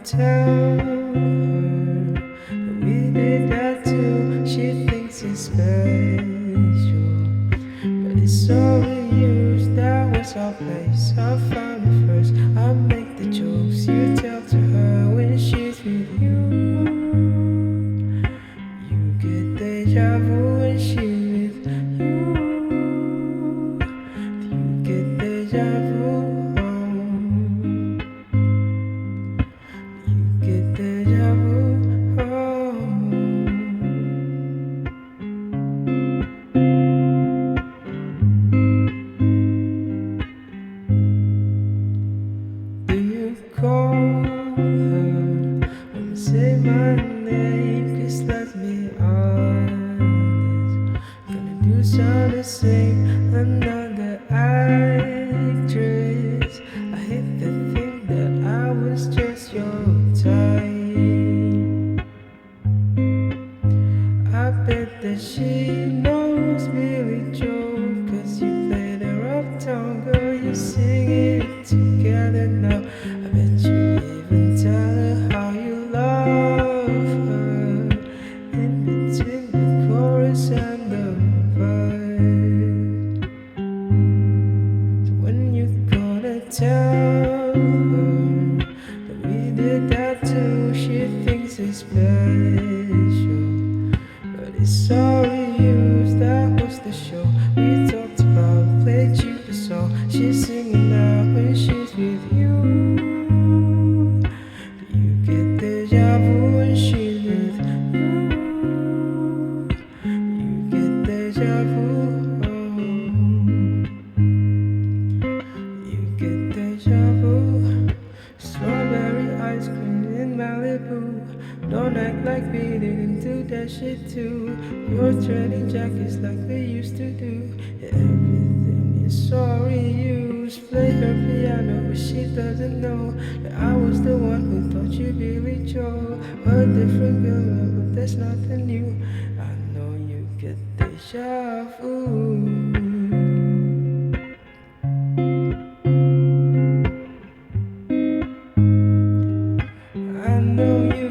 tell her that we did that too. She thinks it's special, but it's overused. That was our place, I found it first. I make the jokes you tell to her when she's with you. You get deja vu when she's with you. You get deja vu. You get deja vu. Do you call her or say my name? 'Cause let's be honest, gonna do sound the same. Another actress. I hate to think that I was just your type. I bet that she knows Billy Joe, 'cause you played her uptown girl, you sing it together now. I bet you even tell her how you love her in between the chorus and the verse. So when you gonna tell her that we did that too? She thinks it's special, but it's sorry used. That was the show we talked about, played you the song. She's singing now when she's with you. Do you get deja vu when she's with you? You get deja vu. You get deja vu. Strawberry ice cream in Malibu. Don't act like we didn't do that shit too. You're trading jackets like we used to do. Everything is sorry used. Play her piano, but she doesn't know that I was the one who taught you Billy Joe. A different girl, but there's nothing new. I know you get deja vu. I know you